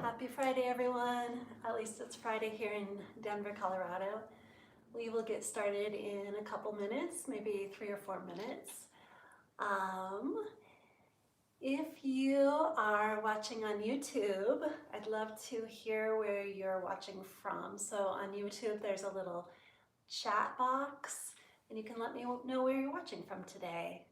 Happy Friday, everyone. At least it's Friday here in Denver, Colorado. We will get started in a couple minutes, maybe 3 or 4 minutes. If you are watching on YouTube, I'd love to hear where you're watching from. So on YouTube, there's a little chat box, and you can let me know where you're watching from today.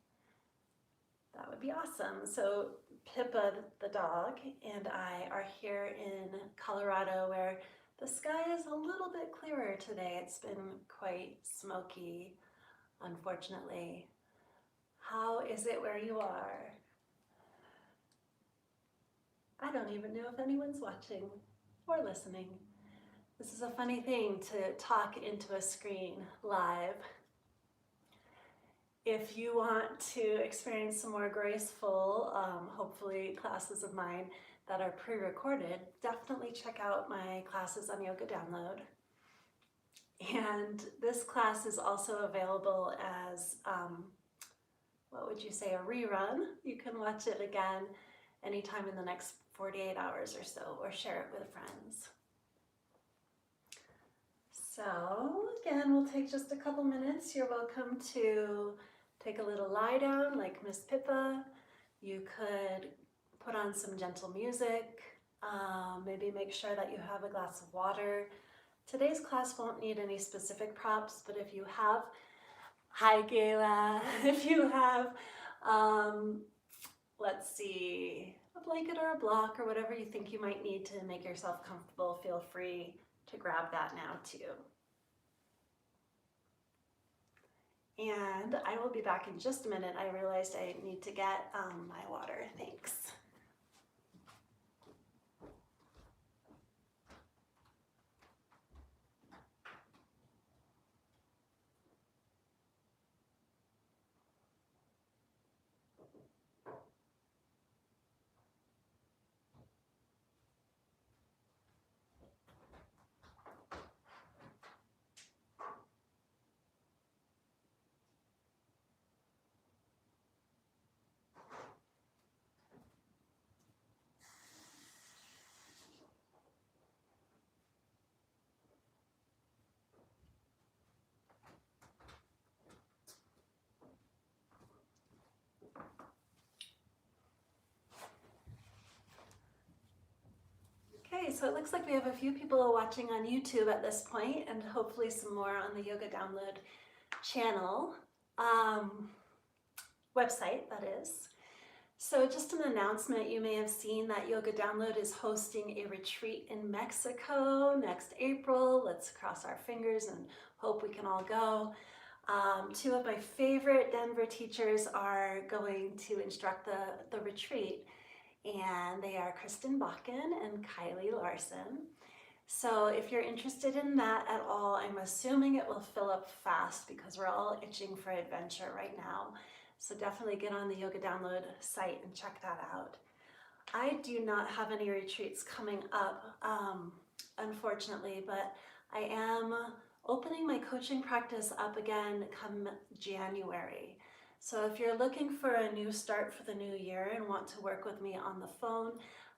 That would be awesome. So Pippa, the dog, and I are here in Colorado, where the sky is a little bit clearer today. It's been quite smoky, unfortunately. How is it where you are? I don't even know if anyone's watching or listening. This is a funny thing to talk into a screen live. If you want to experience some more graceful, hopefully classes of mine that are pre-recorded, definitely check out my classes on Yoga Download. And this class is also available as, what would you say, a rerun. You can watch it again anytime in the next 48 hours or so, or share it with friends. So again, we'll take just a couple minutes. You're welcome to take a little lie down like Miss Pippa. You could put on some gentle music, maybe make sure that you have a glass of water. Today's class won't need any specific props, but if you have, hi Gayla, if you have, let's see, a blanket or a block or whatever you think you might need to make yourself comfortable, feel free to grab that now too. And I will be back in just a minute. I realized I need to get my water. Thanks. Okay, so it looks like we have a few people watching on YouTube at this point, and hopefully some more on the Yoga Download channel, website that is. So just an announcement, you may have seen that Yoga Download is hosting a retreat in Mexico next April. Let's cross our fingers and hope we can all go. Two of my favorite Denver teachers are going to instruct the retreat, and they are Kristen Bakken and Kylie Larson. So if you're interested in that at all, I'm assuming it will fill up fast because we're all itching for adventure right now. So definitely get on the Yoga Download site and check that out. I do not have any retreats coming up, unfortunately, but I am opening my coaching practice up again come January. So if you're looking for a new start for the new year and want to work with me on the phone,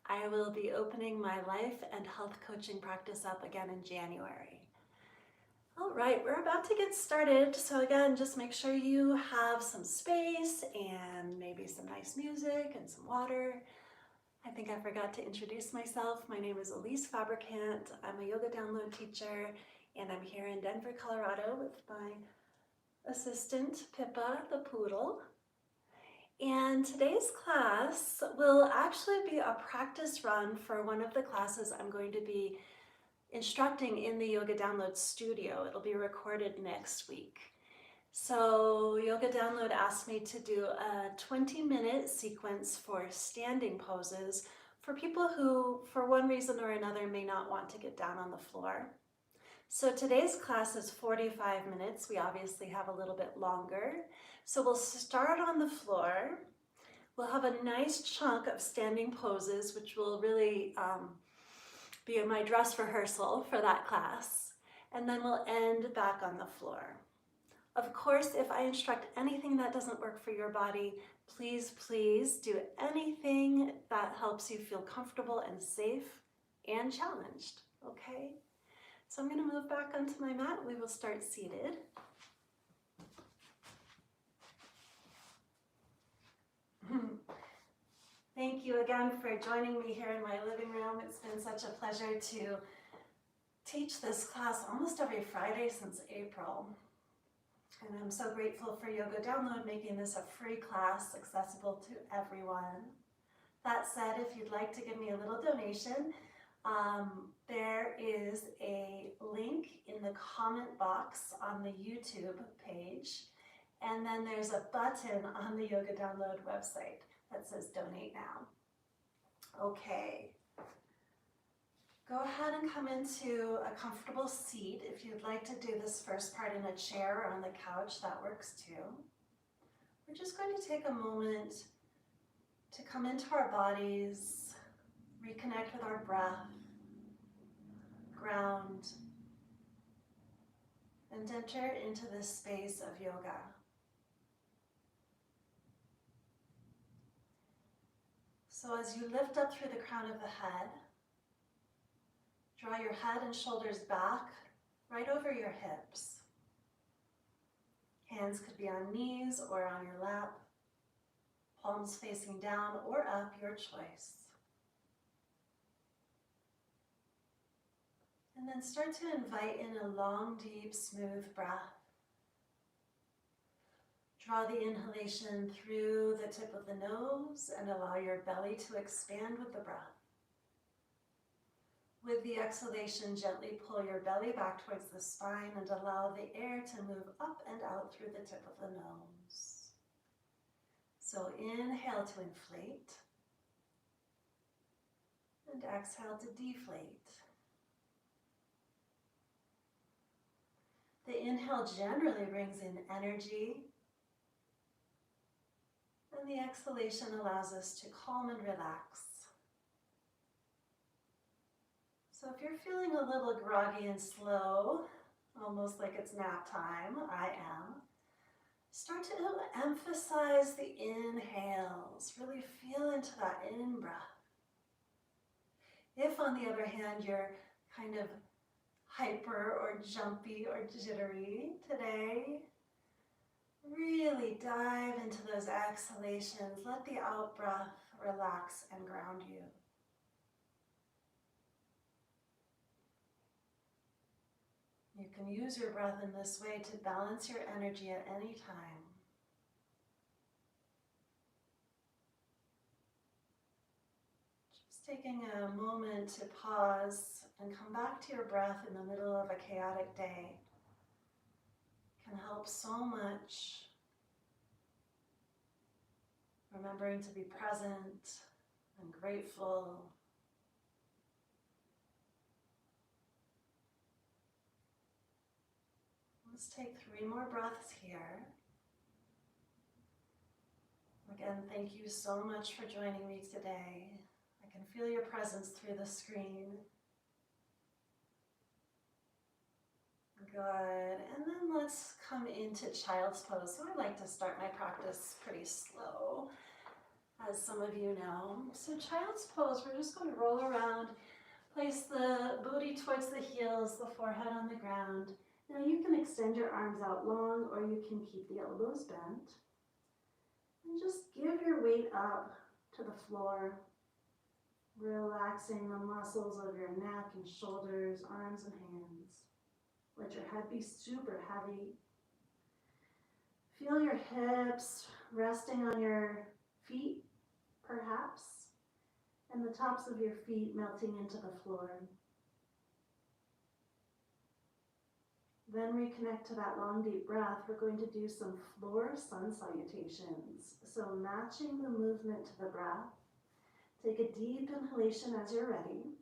I will be opening my life and health coaching practice up again in January. All right, we're about to get started. So again, just make sure you have some space and maybe some nice music and some water. I think I forgot to introduce myself. My name is Elise Fabricant. I'm a Yoga Download teacher, and I'm here in Denver, Colorado with my assistant, Pippa the poodle. And today's class will actually be a practice run for one of the classes I'm going to be instructing in the Yoga Download studio. It'll be recorded next week. So Yoga Download asked me to do a 20-minute sequence for standing poses for people who, for one reason or another, may not want to get down on the floor. So today's class is 45 minutes. We obviously have a little bit longer. So we'll start on the floor. We'll have a nice chunk of standing poses, which will really be my dress rehearsal for that class. And then we'll end back on the floor. Of course, if I instruct anything that doesn't work for your body, please do anything that helps you feel comfortable and safe and challenged, okay? So I'm going to move back onto my mat. We will start seated. Thank you again for joining me here in my living room. It's been such a pleasure to teach this class almost every Friday since April. And I'm so grateful for Yoga Download making this a free class accessible to everyone. That said, if you'd like to give me a little donation, there is a link in the comment box on the YouTube page, and then there's a button on the Yoga Download website that says donate now. Okay. Go ahead and come into a comfortable seat. If you'd like to do this first part in a chair or on the couch, that works too. we're just going to take a moment to come into our bodies, reconnect with our breath, ground, and enter into this space of yoga. So as you lift up through the crown of the head, draw your head and shoulders back, right over your hips. Hands could be on knees or on your lap, palms facing down or up, your choice. And then start to invite in a long, deep, smooth breath. Draw the inhalation through the tip of the nose and allow your belly to expand with the breath. With the exhalation, gently pull your belly back towards the spine and allow the air to move up and out through the tip of the nose. So inhale to inflate and exhale to deflate. The inhale generally brings in energy, and the exhalation allows us to calm and relax. So if you're feeling a little groggy and slow, almost like it's nap time, I am, start to emphasize the inhales. Really feel into that in-breath. If, on the other hand, you're kind of hyper or jumpy or jittery today, really dive into those exhalations. Let the out-breath relax and ground you. You can use your breath in this way to balance your energy at any time. Just taking a moment to pause and come back to your breath in the middle of a chaotic day can help so much. Remembering to be present and grateful. Let's take 3 more breaths here. Again, thank you so much for joining me today. I can feel your presence through the screen. Good, and then let's come into child's pose. So I like to start my practice pretty slow, as some of you know. So child's pose, we're just going to roll around, place the booty towards the heels, the forehead on the ground. Now you can extend your arms out long, or you can keep the elbows bent. And just give your weight up to the floor, relaxing the muscles of your neck and shoulders, arms and hands. Let your head be super heavy. Feel your hips resting on your feet, perhaps, and the tops of your feet melting into the floor. Then reconnect to that long, deep breath. We're going to do some floor sun salutations. So matching the movement to the breath. Take a deep inhalation as you're ready.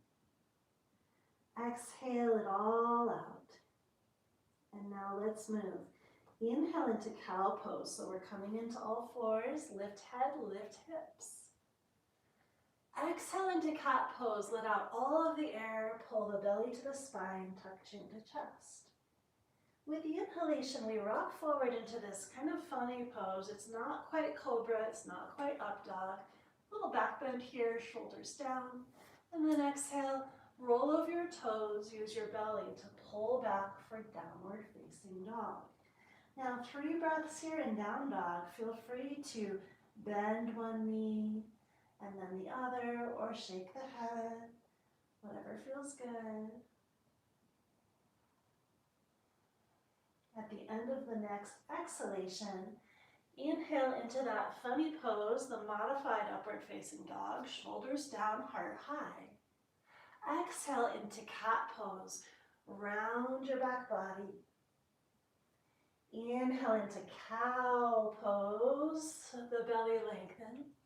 Exhale it all out. And now let's move. Inhale into cow pose. So we're coming into all fours. Lift head, lift hips. Exhale into cat pose. Let out all of the air. Pull the belly to the spine. Tuck chin to chest. With the inhalation, we rock forward into this kind of funny pose. It's not quite cobra. It's not quite up dog. Little back bend here, shoulders down. And then exhale. Roll over your toes. Use your belly to pull back for downward facing dog. Now 3 breaths here in down dog. Feel free to bend one knee and then the other, or shake the head, whatever feels good. At the end of the next exhalation, inhale into that funny pose, the modified upward facing dog, shoulders down, heart high. Exhale into cat pose. Round your back body. Inhale into cow pose. The belly lengthens.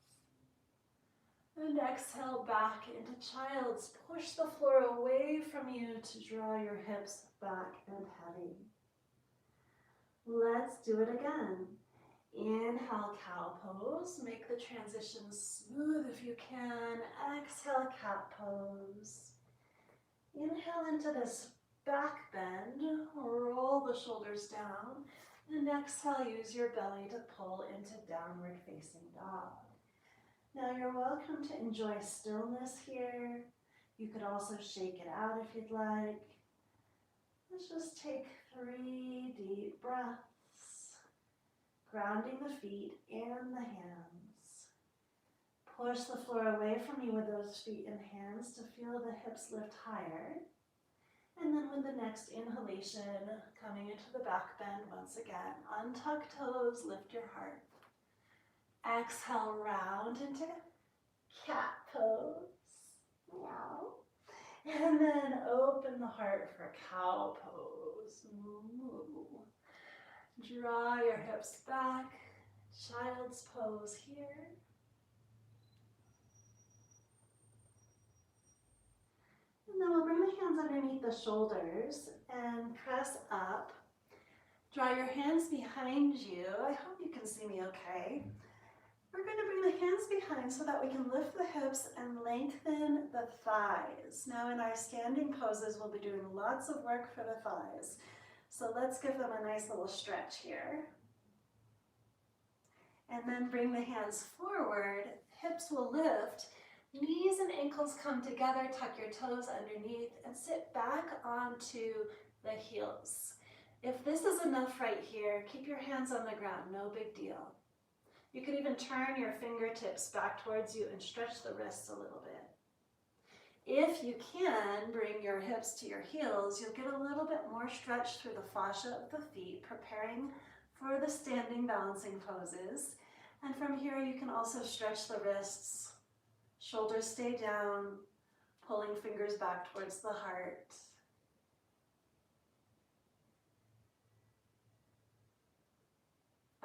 And exhale back into child's. Push the floor away from you to draw your hips back and heavy. Let's do it again. Inhale, cow pose. Make the transition smooth if you can. Exhale, cat pose. Inhale into this back bend. Roll the shoulders down. And exhale, use your belly to pull into downward facing dog. Now you're welcome to enjoy stillness here. You could also shake it out if you'd like. Let's just take 3 deep breaths, grounding the feet and the hands. Push the floor away from you with those feet and hands to feel the hips lift higher. And then with the next inhalation, coming into the back bend once again. Untuck toes, lift your heart. Exhale, round into cat pose. Meow. And then open the heart for cow pose. Moo. Draw your hips back. Child's pose here. And then we'll bring the hands underneath the shoulders and press up. Draw your hands behind you. I hope you can see me okay. We're going to bring the hands behind so that we can lift the hips and lengthen the thighs. Now in our standing poses, we'll be doing lots of work for the thighs. So let's give them a nice little stretch here. And then bring the hands forward. Hips will lift. Knees and ankles come together. Tuck your toes underneath and sit back onto the heels. If this is enough right here, keep your hands on the ground. No big deal. You can even turn your fingertips back towards you and stretch the wrists a little bit. If you can, bring your hips to your heels. You'll get a little bit more stretch through the fascia of the feet, preparing for the standing balancing poses. And from here, you can also stretch the wrists. Shoulders stay down, pulling fingers back towards the heart.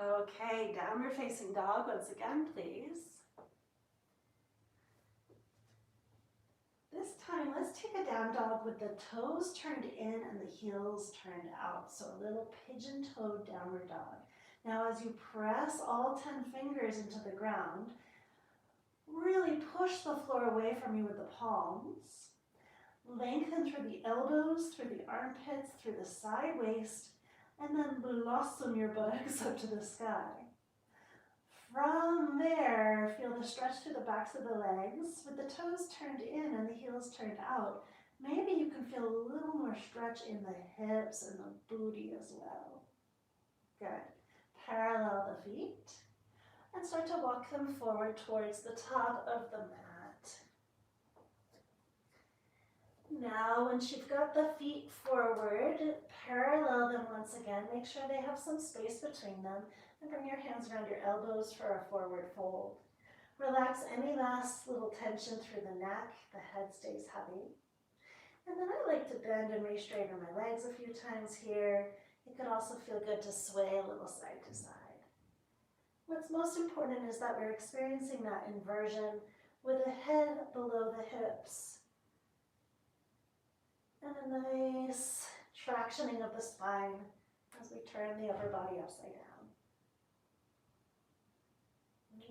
Okay, downward facing dog once again, please. This time, let's take a down dog with the toes turned in and the heels turned out. So a little pigeon-toed downward dog. Now as you press all 10 fingers into the ground, really push the floor away from you with the palms. Lengthen through the elbows, through the armpits, through the side waist, and then blossom your buttocks up to the sky. From there, feel the stretch through the backs of the legs with the toes turned in and the heels turned out. Maybe you can feel a little more stretch in the hips and the booty as well. Good. Parallel the feet and start to walk them forward towards the top of the mat. Now, once you've got the feet forward, parallel them once again. Make sure they have some space between them and bring your hands around your elbows for a forward fold. Relax any last little tension through the neck. The head stays heavy. And then I like to bend and re-straighten my legs a few times here. It could also feel good to sway a little side to side. What's most important is that we're experiencing that inversion with the head below the hips. And a nice tractioning of the spine as we turn the upper body upside down.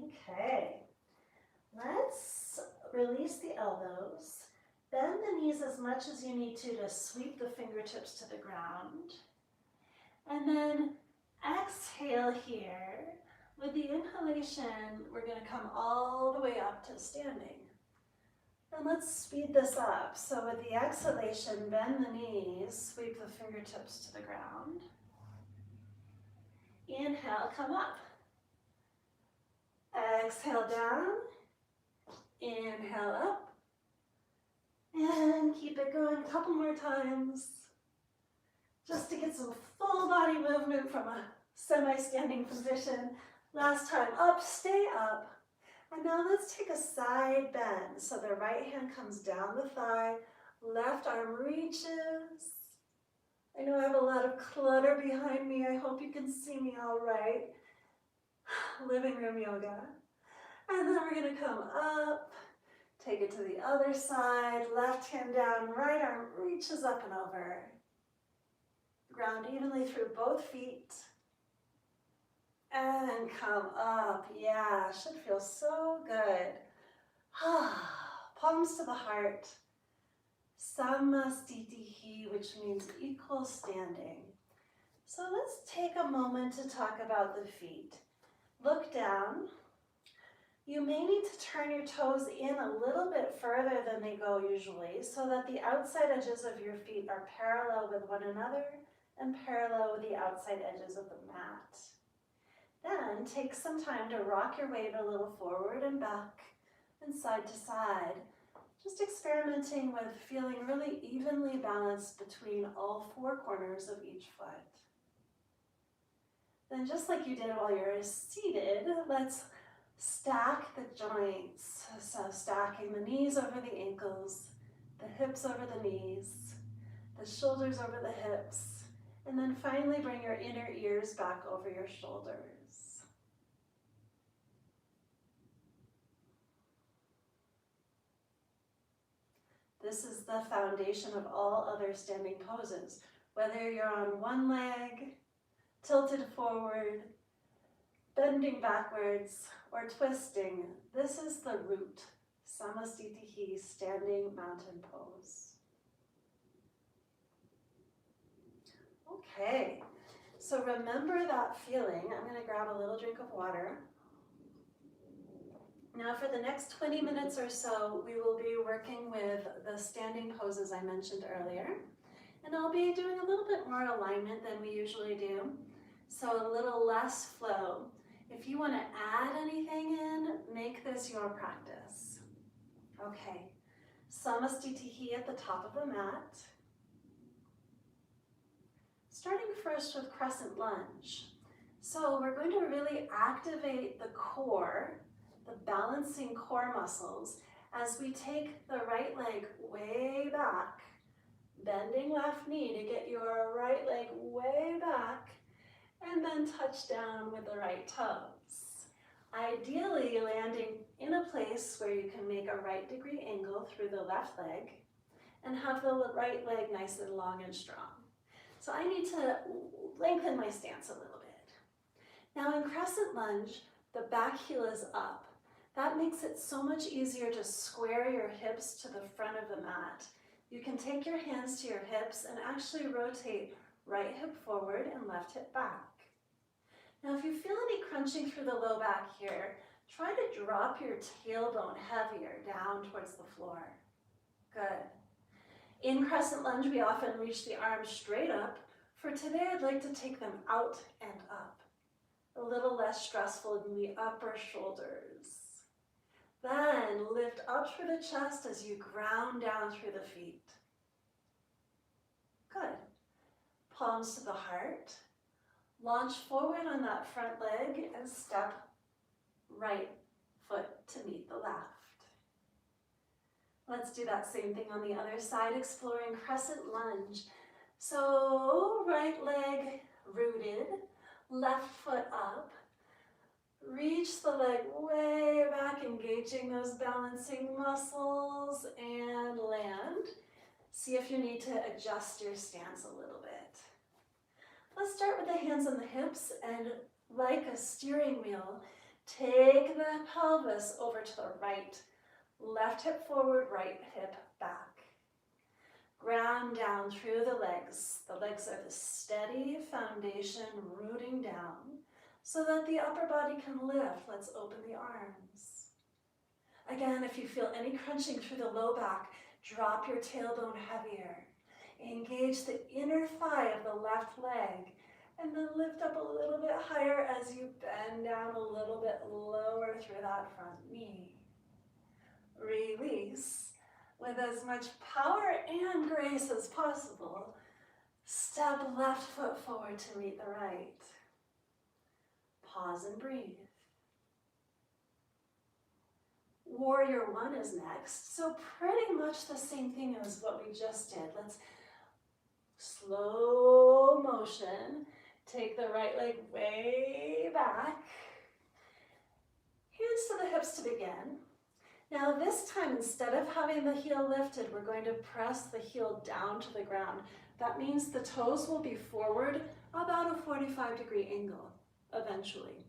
Okay, let's release the elbows. Bend the knees as much as you need to sweep the fingertips to the ground. And then exhale here. With the inhalation, we're going to come all the way up to standing. And let's speed this up. So with the exhalation, bend the knees, sweep the fingertips to the ground. Inhale, come up. Exhale down. Inhale up. And keep it going a couple more times. Just to get some full body movement from a semi-standing position. Last time, up, stay up. And now let's take a side bend. So the right hand comes down the thigh, left arm reaches. I know I have a lot of clutter behind me. I hope you can see me all right. Living room yoga. And then we're gonna come up, take it to the other side, left hand down, right arm reaches up and over. Ground evenly through both feet. And come up. Yeah, should feel so good. Palms to the heart. Samastitihi, which means equal standing. So let's take a moment to talk about the feet. Look down. You may need to turn your toes in a little bit further than they go usually so that the outside edges of your feet are parallel with one another and parallel with the outside edges of the mat. Then take some time to rock your weight a little forward and back and side to side, just experimenting with feeling really evenly balanced between all four corners of each foot. Then just like you did while you're seated, let's stack the joints. So stacking the knees over the ankles, the hips over the knees, the shoulders over the hips, and then finally bring your inner ears back over your shoulders. This is the foundation of all other standing poses. Whether you're on one leg, tilted forward, bending backwards, or twisting, this is the root, Samastitihi, standing mountain pose. Okay, so remember that feeling. I'm going to grab a little drink of water. Now for the next 20 minutes or so, we will be working with the standing poses I mentioned earlier. And I'll be doing a little bit more alignment than we usually do, so a little less flow. If you want to add anything in, make this your practice. Okay, Samastitihi at the top of the mat. Starting first with crescent lunge. So we're going to really activate the core, the balancing core muscles, as we take the right leg way back, bending left knee to get your right leg way back, and then touch down with the right toes. Ideally landing in a place where you can make a right degree angle through the left leg and have the right leg nice and long and strong. So I need to lengthen my stance a little bit. Now in crescent lunge, the back heel is up. That makes it so much easier to square your hips to the front of the mat. You can take your hands to your hips and actually rotate right hip forward and left hip back. Now if you feel any crunching through the low back here, try to drop your tailbone heavier down towards the floor. Good. In crescent lunge, we often reach the arms straight up. For today, I'd like to take them out and up. A little less stressful in the upper shoulders. Then lift up through the chest as you ground down through the feet. Good. Palms to the heart. Launch forward on that front leg and step right foot to meet the left. Let's do that same thing on the other side, exploring crescent lunge. So right leg rooted, left foot up. Reach the leg way back, engaging those balancing muscles, and land. See if you need to adjust your stance a little bit. Let's start with the hands on the hips, and like a steering wheel, take the pelvis over to the right. Left hip forward, right hip back. Ground down through the legs. The legs are the steady foundation rooting down so that the upper body can lift. Let's open the arms. Again, if you feel any crunching through the low back, drop your tailbone heavier. Engage the inner thigh of the left leg and then lift up a little bit higher as you bend down a little bit lower through that front knee. Release with as much power and grace as possible. Step left foot forward to meet the right. Pause and breathe. Warrior one is next. So pretty much the same thing as what we just did. Let's slow motion. Take the right leg way back. Hands to the hips to begin. Now this time, instead of having the heel lifted, we're going to press the heel down to the ground. That means the toes will be forward about a 45-degree angle. eventually.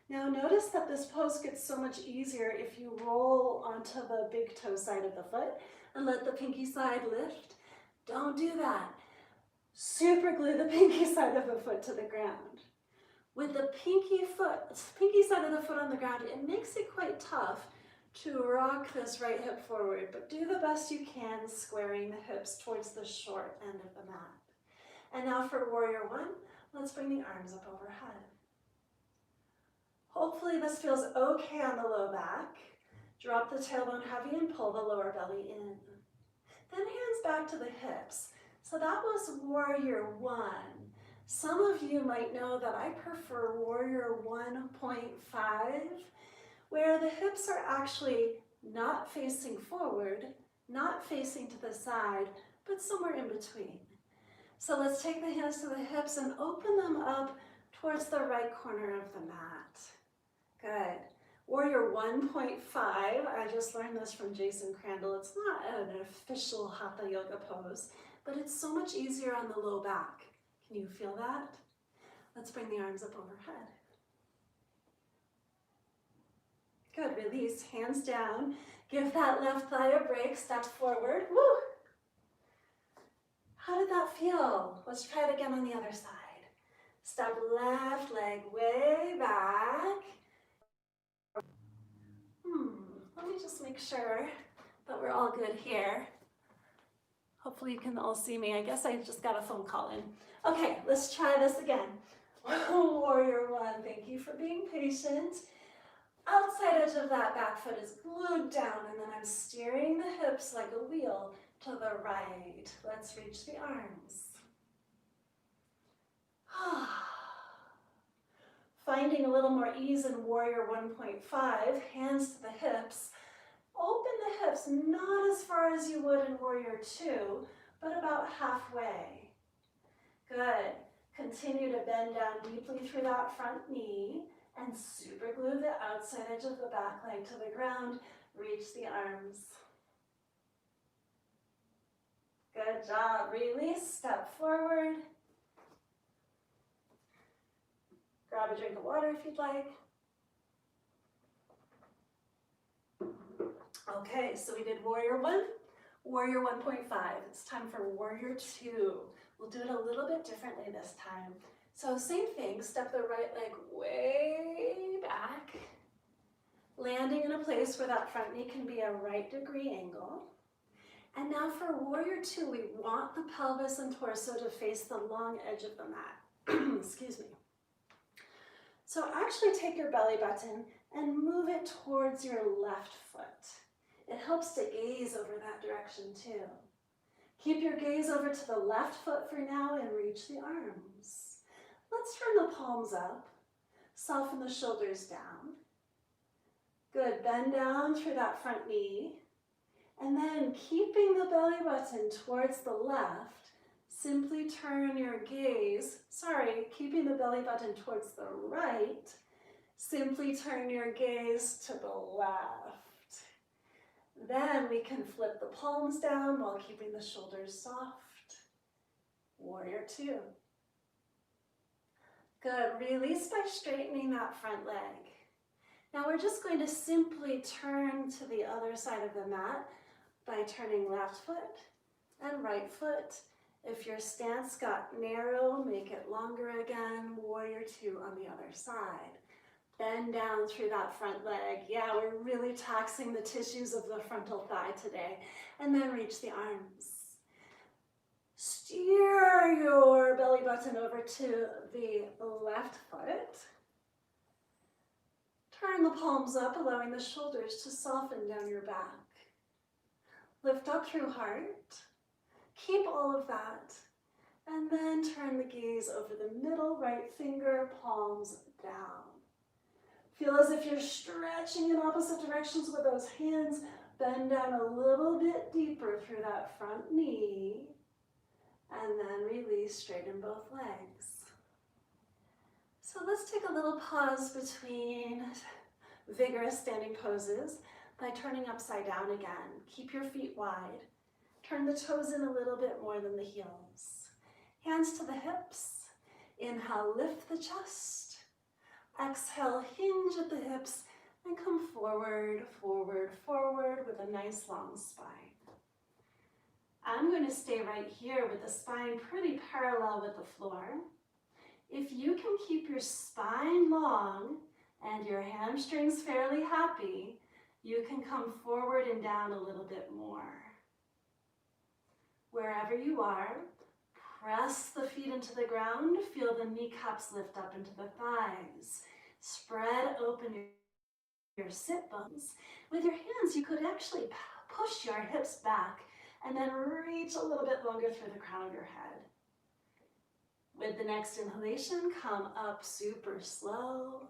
Now notice that this pose gets so much easier if you roll onto the big toe side of the foot and let the pinky side lift. Don't do that. Super glue the pinky side of the foot to the ground. With the pinky side of the foot on the ground, it makes it quite tough to rock this right hip forward, but do the best you can squaring the hips towards the short end of the mat. And now for warrior one, let's bring the arms up overhead. Hopefully this feels okay on the low back. Drop the tailbone heavy and pull the lower belly in. Then hands back to the hips. So that was warrior one. Some of you might know that I prefer warrior 1.5, where the hips are actually not facing forward, not facing to the side, but somewhere in between. So let's take the hands to the hips and open them up towards the right corner of the mat. Good. Warrior 1.5, I just learned this from Jason Crandall. It's not an official Hatha yoga pose, but it's so much easier on the low back. Can you feel that? Let's bring the arms up overhead. Good, release, hands down. Give that left thigh a break, step forward. Woo! How did that feel? Let's try it again on the other side. Step left leg way back. Let me just make sure that we're all good here. Hopefully you can all see me. I guess I just got a phone call in. Okay, let's try this again. Warrior one, thank you for being patient. Outside edge of that back foot is glued down, and then I'm steering the hips like a wheel to the right. Let's reach the arms. Finding a little more ease in warrior 1.5, hands to the hips. Open the hips, not as far as you would in warrior 2, but about halfway. Good. Continue to bend down deeply through that front knee and super glue the outside edge of the back leg to the ground. Reach the arms. Good job. Release, step forward. Grab a drink of water if you'd like. Okay, so we did warrior 1, warrior 1.5. It's time for warrior 2. We'll do it a little bit differently this time. So same thing, step the right leg way back, landing in a place where that front knee can be a right degree angle. And now for warrior 2, we want the pelvis and torso to face the long edge of the mat. Excuse me. So actually take your belly button and move it towards your left foot. It helps to gaze over that direction too. Keep your gaze over to the left foot for now and reach the arms. Let's turn the palms up, soften the shoulders down. Good, bend down through that front knee. And then keeping the belly button towards the left, simply turn your gaze, keeping the belly button towards the right, simply turn your gaze to the left. Then we can flip the palms down while keeping the shoulders soft. Warrior 2. Good, release by straightening that front leg. Now we're just going to simply turn to the other side of the mat by turning left foot and right foot. If your stance got narrow, make it longer again. Warrior 2 on the other side. Bend down through that front leg. Yeah, we're really taxing the tissues of the frontal thigh today. And then reach the arms. Steer your belly button over to the left foot. Turn the palms up, allowing the shoulders to soften down your back. Lift up through heart. Keep all of that. And then turn the gaze over the middle right finger, palms down. Feel as if you're stretching in opposite directions with those hands. Bend down a little bit deeper through that front knee. And then release, straighten both legs. So let's take a little pause between vigorous standing poses by turning upside down again. Keep your feet wide. Turn the toes in a little bit more than the heels. Hands to the hips. Inhale, lift the chest. Exhale, hinge at the hips and come forward, forward, forward with a nice long spine. I'm going to stay right here with the spine pretty parallel with the floor. If you can keep your spine long and your hamstrings fairly happy, you can come forward and down a little bit more. Wherever you are, press the feet into the ground, feel the kneecaps lift up into the thighs. Spread open your sit bones. With your hands, you could actually push your hips back and then reach a little bit longer through the crown of your head. With the next inhalation, come up super slow.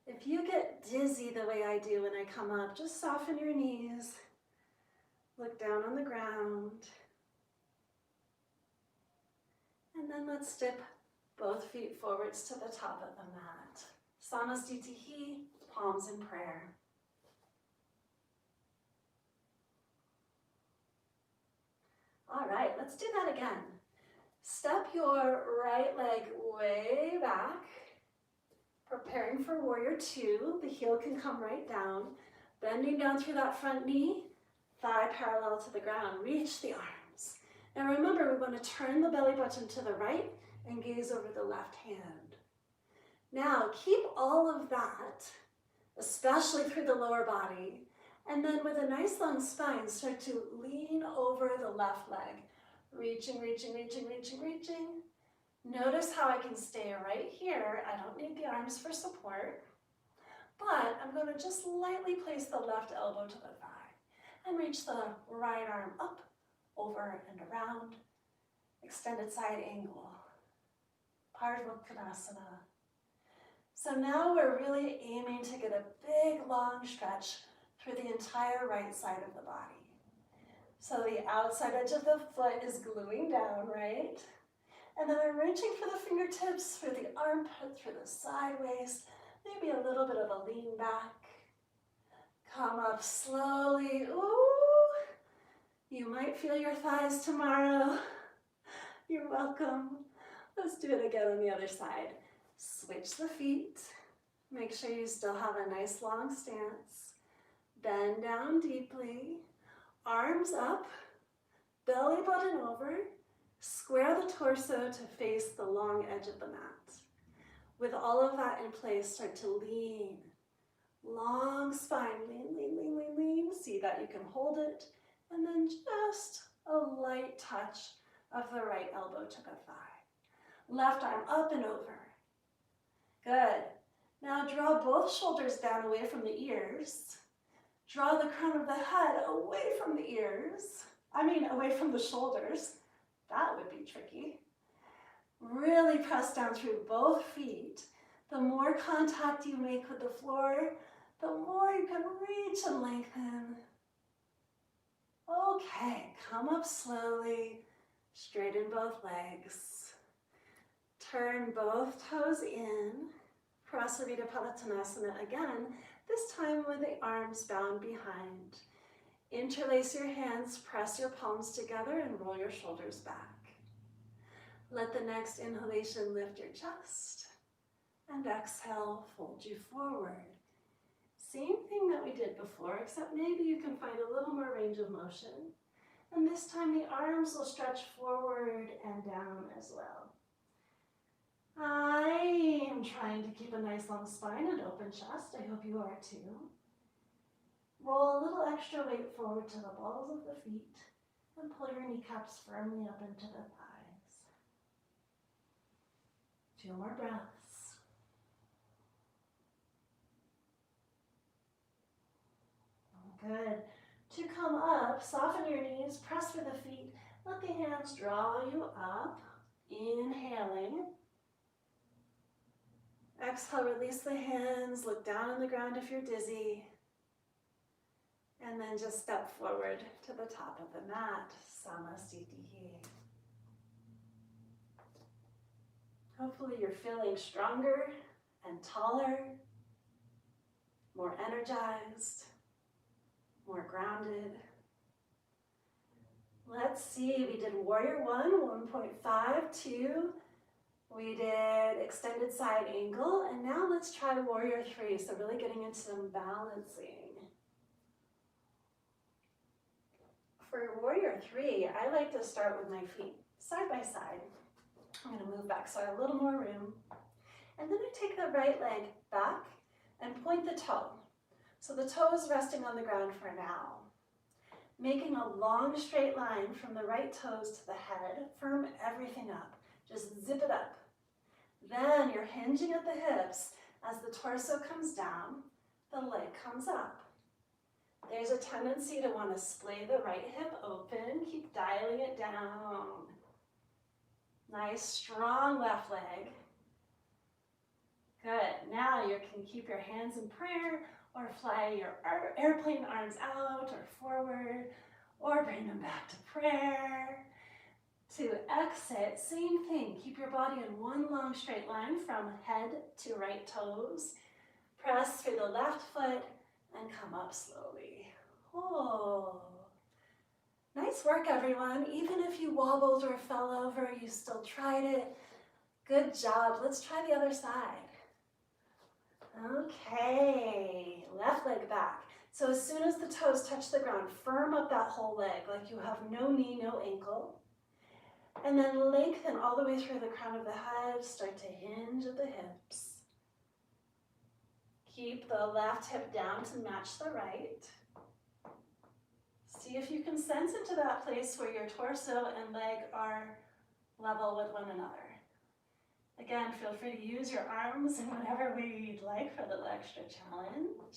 If you get dizzy the way I do when I come up, just soften your knees. Look down on the ground. And then let's step both feet forwards to the top of the mat. Samastitihi, palms in prayer. All right, let's do that again. Step your right leg way back, preparing for warrior two. The heel can come right down. Bending down through that front knee, thigh parallel to the ground. Reach the arms. And remember, we want to turn the belly button to the right and gaze over the left hand. Now, keep all of that, especially through the lower body, and then with a nice long spine, start to lean over the left leg. Reaching, reaching, reaching, reaching, reaching. Notice how I can stay right here. I don't need the arms for support, but I'm going to just lightly place the left elbow to the thigh and reach the right arm up, over and around. Extended side angle. Pardvottanasana. So now we're really aiming to get a big long stretch through the entire right side of the body. So the outside edge of the foot is gluing down, right? And then I'm reaching for the fingertips, through the armpit, through the side waist, maybe a little bit of a lean back. Come up slowly. Ooh, you might feel your thighs tomorrow. You're welcome. Let's do it again on the other side. Switch the feet. Make sure you still have a nice long stance. Bend down deeply. Arms up. Belly button over. Square the torso to face the long edge of the mat. With all of that in place, start to lean. Long spine. Lean, lean, lean, lean, lean. See that you can hold it. And then just a light touch of the right elbow to the thigh. Left arm up and over. Good. Now draw both shoulders down away from the ears. Draw the crown of the head away from the ears. Away from the shoulders. That would be tricky. Really press down through both feet. The more contact you make with the floor, the more you can reach and lengthen. Okay, come up slowly. Straighten both legs. Turn both toes in. Prasarita Palattanasana again, this time with the arms bound behind. Interlace your hands, press your palms together, and roll your shoulders back. Let the next inhalation lift your chest, and exhale, fold you forward. Same thing that we did before, except maybe you can find a little more range of motion. And this time the arms will stretch forward and down as well. I am trying to keep a nice long spine and open chest. I hope you are too. Roll a little extra weight forward to the balls of the feet and pull your kneecaps firmly up into the thighs. 2 more breaths. Good. To come up, soften your knees, press for the feet. Let the hands draw you up. Inhaling. Exhale, release the hands, look down on the ground if you're dizzy. And then just step forward to the top of the mat, Samastitihi. Hopefully you're feeling stronger and taller, more energized, more grounded. Let's see, we did warrior 1, 1.5, 2, We did extended side angle, and now let's try warrior three. So really getting into some balancing. For warrior three, I like to start with my feet side by side. I'm going to move back so I have a little more room. And then I take the right leg back and point the toe. So the toe is resting on the ground for now. Making a long straight line from the right toes to the head, firm everything up. Just zip it up. Then you're hinging at the hips. As the torso comes down, the leg comes up. There's a tendency to want to splay the right hip open. Keep dialing it down. Nice, strong left leg. Good. Now you can keep your hands in prayer or fly your airplane arms out or forward or bring them back to prayer. To exit, same thing. Keep your body in one long straight line from head to right toes. Press through the left foot and come up slowly. Oh. Nice work, everyone. Even if you wobbled or fell over, you still tried it. Good job. Let's try the other side. Okay, left leg back. So as soon as the toes touch the ground, firm up that whole leg like you have no knee, no ankle. And then lengthen all the way through the crown of the head. Start to hinge at the hips. Keep the left hip down to match the right. See if you can sense into that place where your torso and leg are level with one another. Again, feel free to use your arms in whatever way you'd like for a little extra challenge.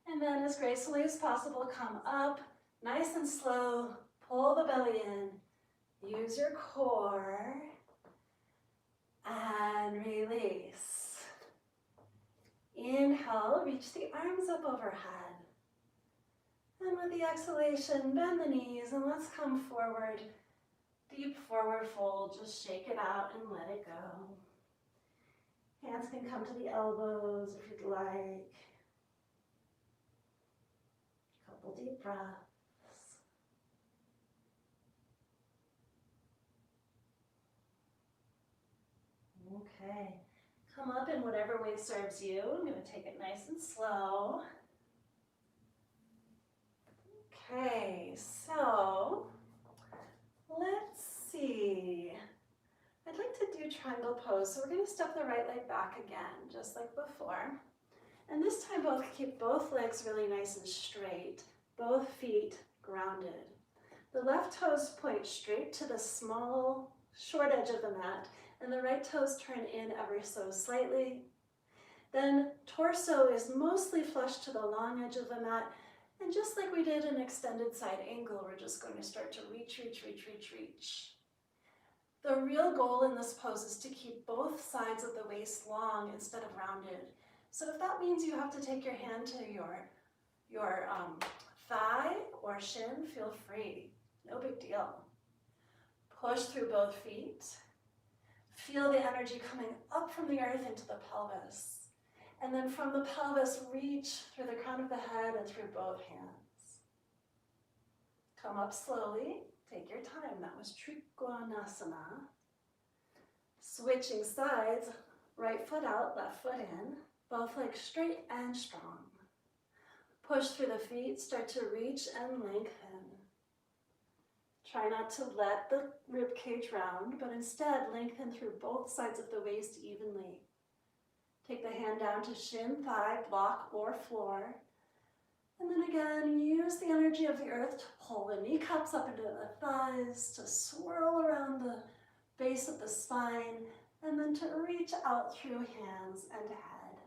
And then as gracefully as possible, come up, nice and slow, pull the belly in, use your core, and release. Inhale, reach the arms up overhead. And with the exhalation, bend the knees and let's come forward. Deep forward fold, just shake it out and let it go. Hands can come to the elbows if you'd like. Couple deep breaths. Okay, come up in whatever way serves you. I'm going to take it nice and slow. Okay, so let's see. I'd like to do triangle pose. So we're going to step the right leg back again, just like before. And this time keep both legs really nice and straight, both feet grounded. The left toes point straight to the small, short edge of the mat, and the right toes turn in ever so slightly. Then torso is mostly flush to the long edge of the mat, and just like we did an extended side angle, we're just going to start to reach, reach, reach, reach, reach. The real goal in this pose is to keep both sides of the waist long instead of rounded. So if that means you have to take your hand to your thigh or shin, feel free. No big deal. Push through both feet. Feel the energy coming up from the earth into the pelvis. And then from the pelvis, reach through the crown of the head and through both hands. Come up slowly. Take your time. That was Trikonasana. Switching sides, right foot out, left foot in. Both legs straight and strong. Push through the feet, start to reach and lengthen. Try not to let the rib cage round, but instead lengthen through both sides of the waist evenly. Take the hand down to shin, thigh, block, or floor. And then again, use the energy of the earth to pull the kneecaps up into the thighs, to swirl around the base of the spine, and then to reach out through hands and head.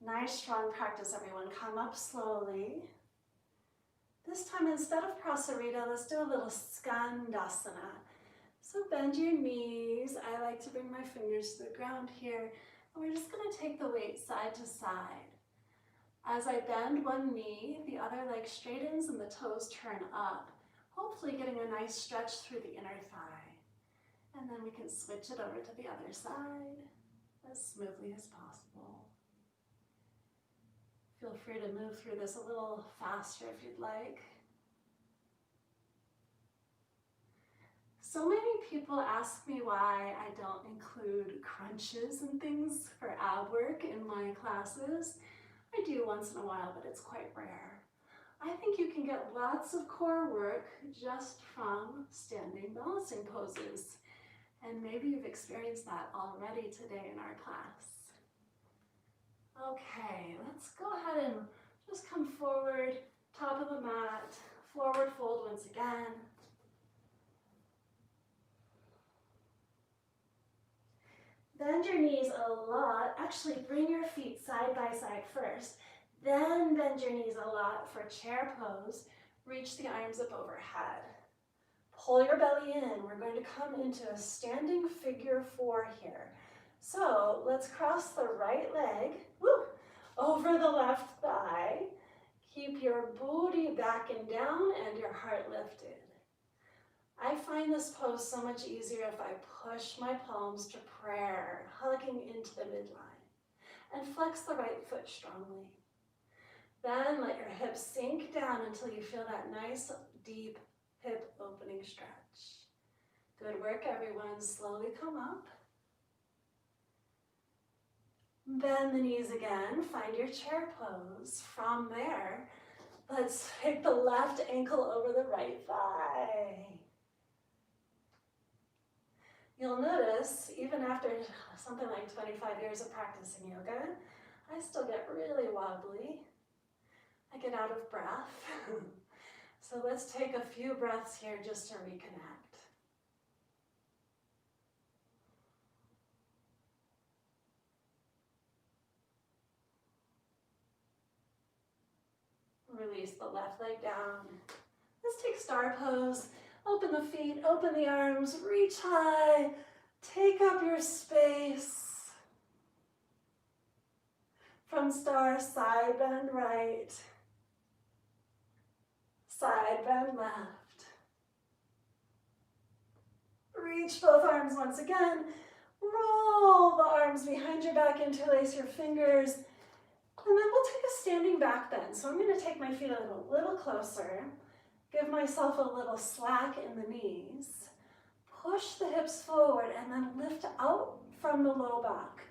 Nice, strong practice, everyone. Come up slowly. This time, instead of Prasarita, let's do a little Skandasana. So bend your knees. I like to bring my fingers to the ground here. And we're just going to take the weight side to side. As I bend one knee, the other leg straightens and the toes turn up, hopefully getting a nice stretch through the inner thigh. And then we can switch it over to the other side as smoothly as possible. Feel free to move through this a little faster if you'd like. So many people ask me why I don't include crunches and things for ab work in my classes. I do once in a while, but it's quite rare. I think you can get lots of core work just from standing balancing poses. And maybe you've experienced that already today in our class. Okay, let's go ahead and just come forward, top of the mat, forward fold once again. Bend your knees a lot. Actually, bring your feet side by side first. Then bend your knees a lot for chair pose. Reach the arms up overhead. Pull your belly in. We're going to come into a standing figure 4 here. So let's cross the right leg over the left thigh. Keep your booty back and down and your heart lifted. I find this pose so much easier if I push my palms to prayer, hugging into the midline, and flex the right foot strongly. Then let your hips sink down until you feel that nice, deep hip opening stretch. Good work, everyone. Slowly come up. Bend the knees again. Find your chair pose. From there, let's take the left ankle over the right thigh. You'll notice, even after something like 25 years of practicing yoga, I still get really wobbly. I get out of breath. So let's take a few breaths here just to reconnect. Release the left leg down. Let's take star pose. Open the feet, open the arms, reach high, take up your space. From star, side bend right, side bend left. Reach both arms once again. Roll the arms behind your back, interlace your fingers, and then we'll take a standing back bend. So I'm going to take my feet a little closer. Give myself a little slack in the knees. Push the hips forward and then lift out from the low back.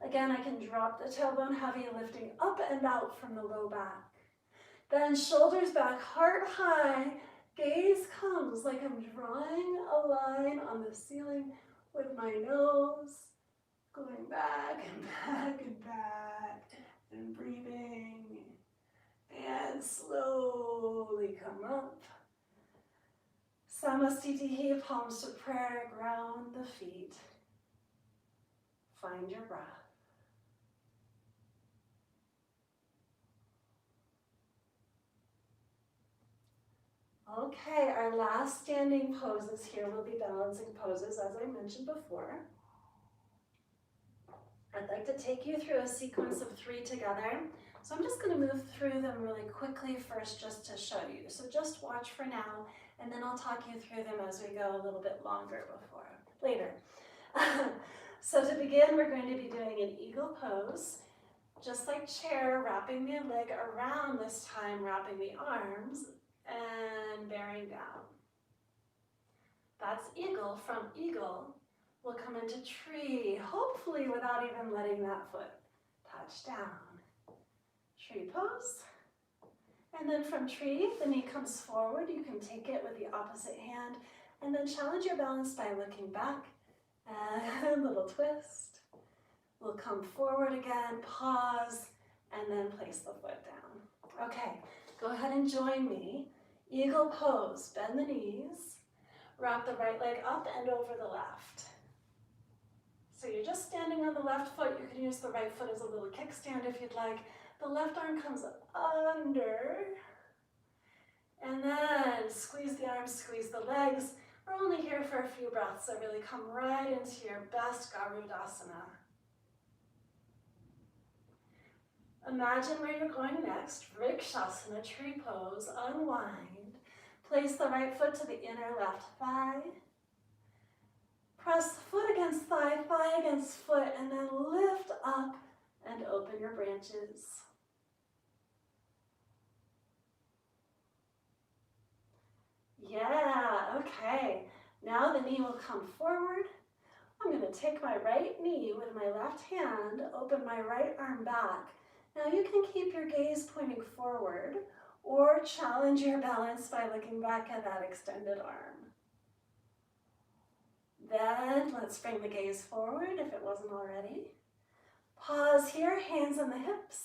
Again, I can drop the tailbone heavy, lifting up and out from the low back. Then shoulders back, heart high. Gaze comes like I'm drawing a line on the ceiling with my nose. Going back and back and back and breathing. And slowly come up. Samastitihi, palms to prayer, ground the feet. Find your breath. Okay, our last standing poses here will be balancing poses, as I mentioned before. I'd like to take you through a sequence of 3 together. So I'm just going to move through them really quickly first just to show you. So just watch for now, and then I'll talk you through them as we go a little bit longer later. So to begin, we're going to be doing an eagle pose. Just like chair, wrapping the leg around this time, wrapping the arms, and bearing down. That's eagle. From eagle, we'll come into tree, hopefully without even letting that foot touch down. Tree pose. And then from tree, the knee comes forward. You can take it with the opposite hand and then challenge your balance by looking back and a little twist. We'll come forward again, pause, and then place the foot down. Okay, go ahead and join me. Eagle pose, bend the knees, wrap the right leg up and over the left. So you're just standing on the left foot. You can use the right foot as a little kickstand if you'd like. The left arm comes under, and then squeeze the arms, squeeze the legs. We're only here for a few breaths, so really come right into your best Garudasana. Imagine where you're going next. Vrikshasana, tree pose, unwind. Place the right foot to the inner left thigh. Press foot against thigh, thigh against foot, and then lift up and open your branches. Yeah, okay. Now the knee will come forward. I'm going to take my right knee with my left hand, open my right arm back. Now you can keep your gaze pointing forward or challenge your balance by looking back at that extended arm. Then let's bring the gaze forward if it wasn't already. Pause here, hands on the hips.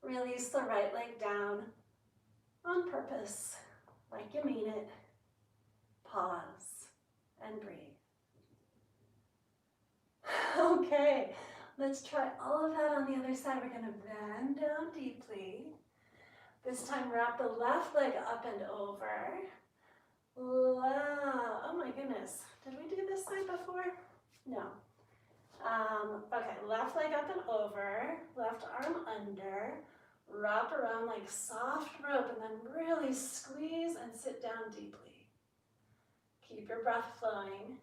Release the right leg down on purpose, like you mean it. Pause and breathe. Okay, let's try all of that on the other side. We're going to bend down deeply. This time wrap the left leg up and over. Wow. Oh my goodness. Did we do this side before? No. Okay, left leg up and over, left arm under, wrap around like soft rope, and then really squeeze and sit down deeply. Keep your breath flowing.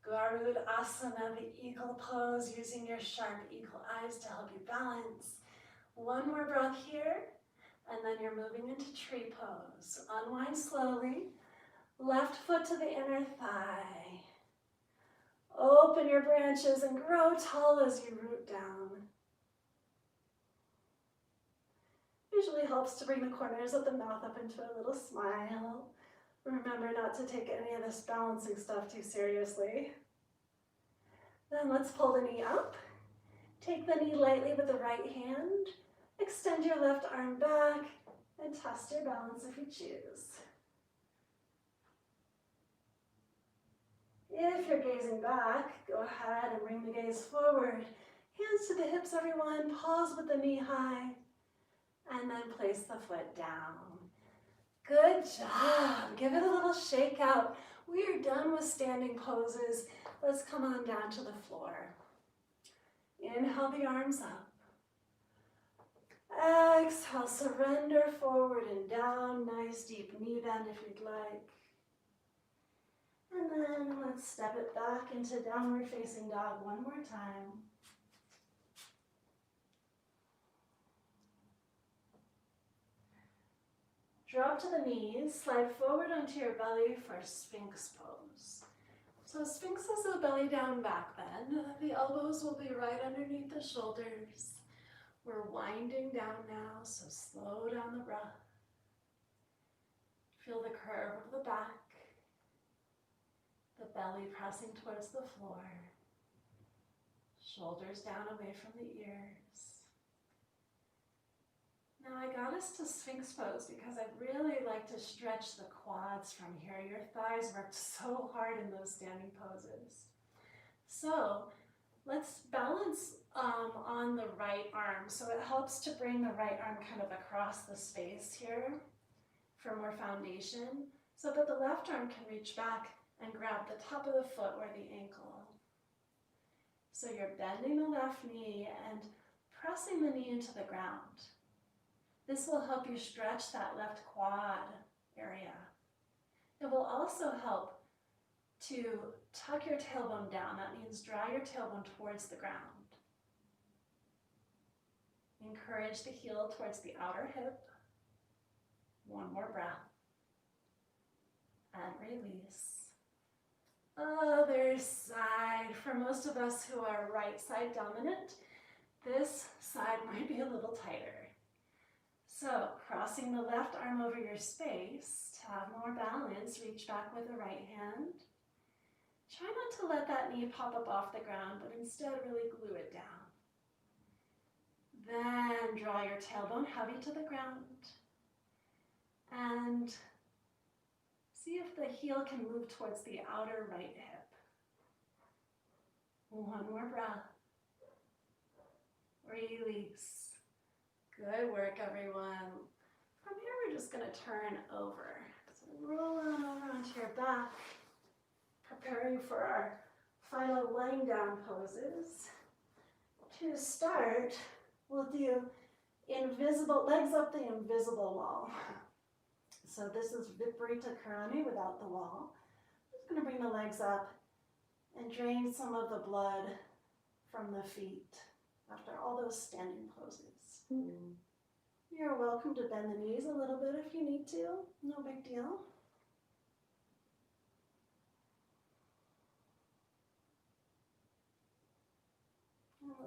Garudasana, the eagle pose, using your sharp eagle eyes to help you balance. One more breath here, and then you're moving into tree pose. Unwind slowly, left foot to the inner thigh. Open your branches and grow tall as you root down. Usually helps to bring the corners of the mouth up into a little smile. Remember not to take any of this balancing stuff too seriously. Then let's pull the knee up. Take the knee lightly with the right hand. Extend your left arm back and test your balance if you choose. If you're gazing back, go ahead and bring the gaze forward. Hands to the hips, everyone. Pause with the knee high. And then place the foot down. Good job. Give it a little shake out. We are done with standing poses. Let's come on down to the floor. Inhale the arms up. Exhale, surrender forward and down. Nice deep knee bend if you'd like. And then let's step it back into downward facing dog one more time. Drop to the knees, slide forward onto your belly for Sphinx pose. So Sphinx is a belly down back bend. The elbows will be right underneath the shoulders. We're winding down now, so slow down the breath. Feel the curve of the back. The belly pressing towards the floor. Shoulders down away from the ears. Now I got us to Sphinx pose because I'd really like to stretch the quads from here. Your thighs worked so hard in those standing poses. So let's balance on the right arm. So it helps to bring the right arm kind of across the space here for more foundation so that the left arm can reach back and grab the top of the foot or the ankle. So you're bending the left knee and pressing the knee into the ground. This will help you stretch that left quad area. It will also help to tuck your tailbone down. That means draw your tailbone towards the ground. Encourage the heel towards the outer hip. One more breath. And release. Other side. For most of us who are right side dominant, this side might be a little tighter. So crossing the left arm over your space to have more balance, reach back with the right hand. Try not to let that knee pop up off the ground, but instead really glue it down. Then draw your tailbone heavy to the ground. And see if the heel can move towards the outer right hip. One more breath. Release. Good work, everyone. From here, we're just going to turn over. So roll on over onto your back, preparing for our final lying down poses. To start, we'll do invisible, legs up the invisible wall. So this is Viparita Karani without the wall. I'm just going to bring the legs up and drain some of the blood from the feet after all those standing poses. You're welcome to bend the knees a little bit if you need to. No big deal.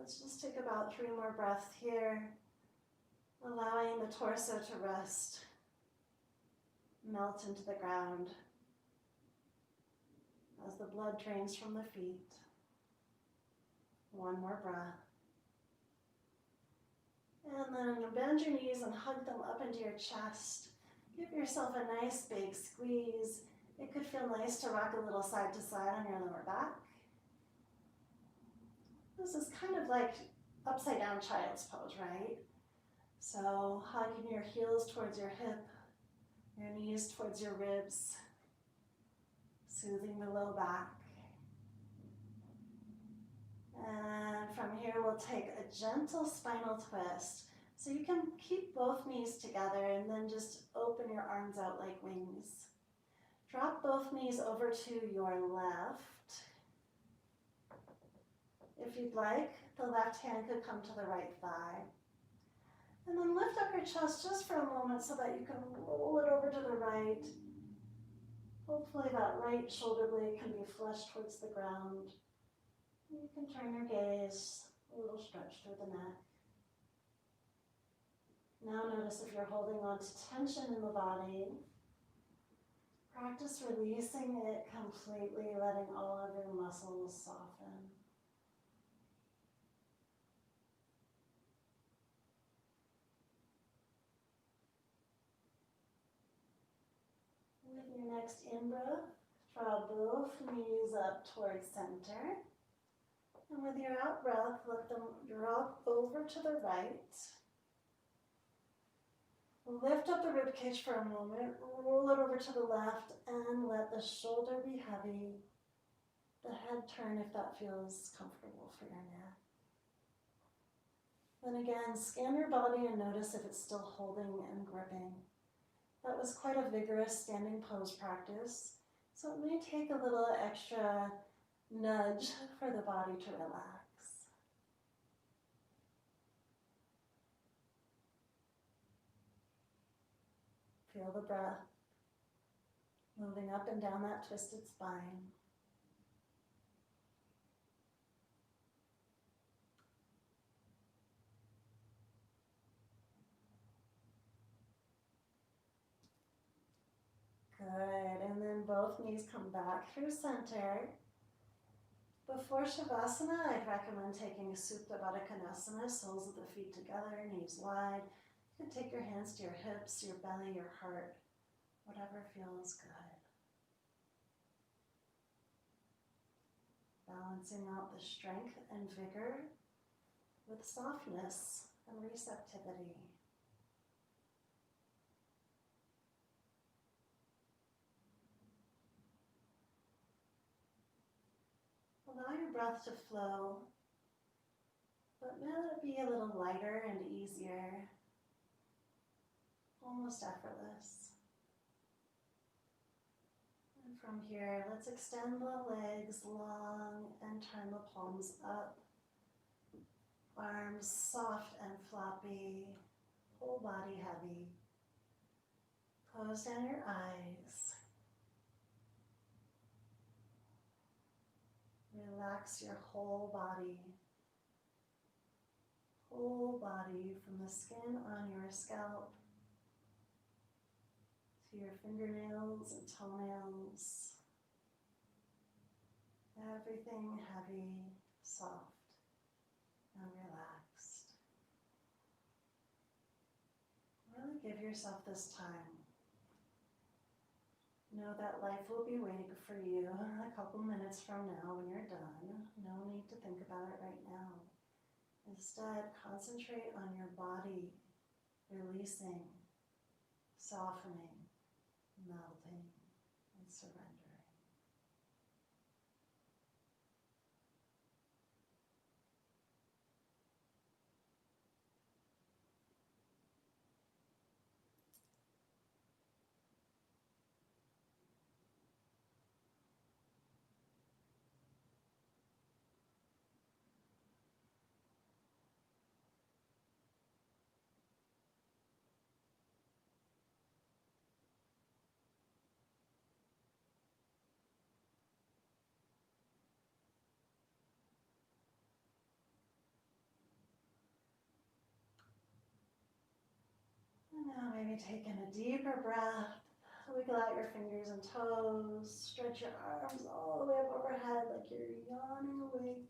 Let's just take about 3 more breaths here, allowing the torso to rest, melt into the ground as the blood drains from the feet. 1 more breath. And then bend your knees and hug them up into your chest. Give yourself a nice big squeeze. It could feel nice to rock a little side to side on your lower back. This is kind of like upside down child's pose, right? So hugging your heels towards your hip, your knees towards your ribs, soothing the low back. And from here we'll take a gentle spinal twist. So you can keep both knees together and then just open your arms out like wings. Drop both knees over to your left. If you'd like, the left hand could come to the right thigh. And then lift up your chest just for a moment so that you can roll it over to the right. Hopefully that right shoulder blade can be flush towards the ground. You can turn your gaze, a little stretch through the neck. Now notice if you're holding on to tension in the body. Practice releasing it completely, letting all of your muscles soften. With your next in-breath, draw both knees up towards center. And with your out-breath, let them drop over to the right. Lift up the ribcage for a moment, roll it over to the left, and let the shoulder be heavy. The head turn if that feels comfortable for your neck. Then again, scan your body and notice if it's still holding and gripping. That was quite a vigorous standing pose practice, so it may take a little extra nudge for the body to relax. Feel the breath moving up and down that twisted spine. Good, and then both knees come back through center. Before Savasana, I'd recommend taking Supta Baddha Konasana, soles of the feet together, knees wide. You can take your hands to your hips, your belly, your heart, whatever feels good. Balancing out the strength and vigor with softness and receptivity. Allow your breath to flow, but let it be a little lighter and easier, almost effortless. And from here, let's extend the legs long and turn the palms up. Arms soft and floppy, whole body heavy. Close down your eyes. Relax your whole body from the skin on your scalp to your fingernails and toenails. Everything heavy, soft, and relaxed. Really give yourself this time. Know that life will be waiting for you a couple minutes from now when you're done. No need to think about it right now. Instead, concentrate on your body releasing, softening, melting, and surrendering. Maybe take in a deeper breath. Wiggle out your fingers and toes. Stretch your arms all the way up overhead like you're yawning awake.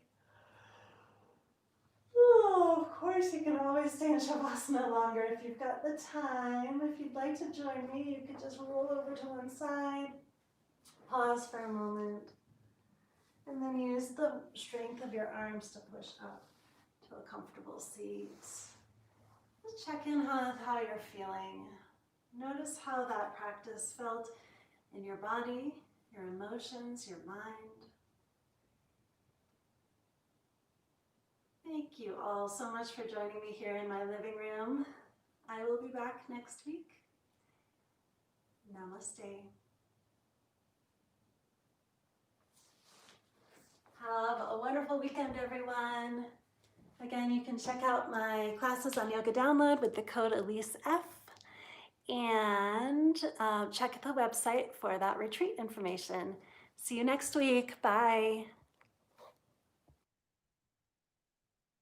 Oh, of course, you can always stay in Savasana longer if you've got the time. If you'd like to join me, you could just roll over to one side, pause for a moment, and then use the strength of your arms to push up to a comfortable seat. Just check in on how you're feeling. Notice how that practice felt in your body, your emotions, your mind. Thank you all so much for joining me here in my living room. I will be back next week. Namaste. Have a wonderful weekend, everyone. Again, you can check out my classes on Yoga Download with the code EliseF, and check the website for that retreat information. See you next week. Bye.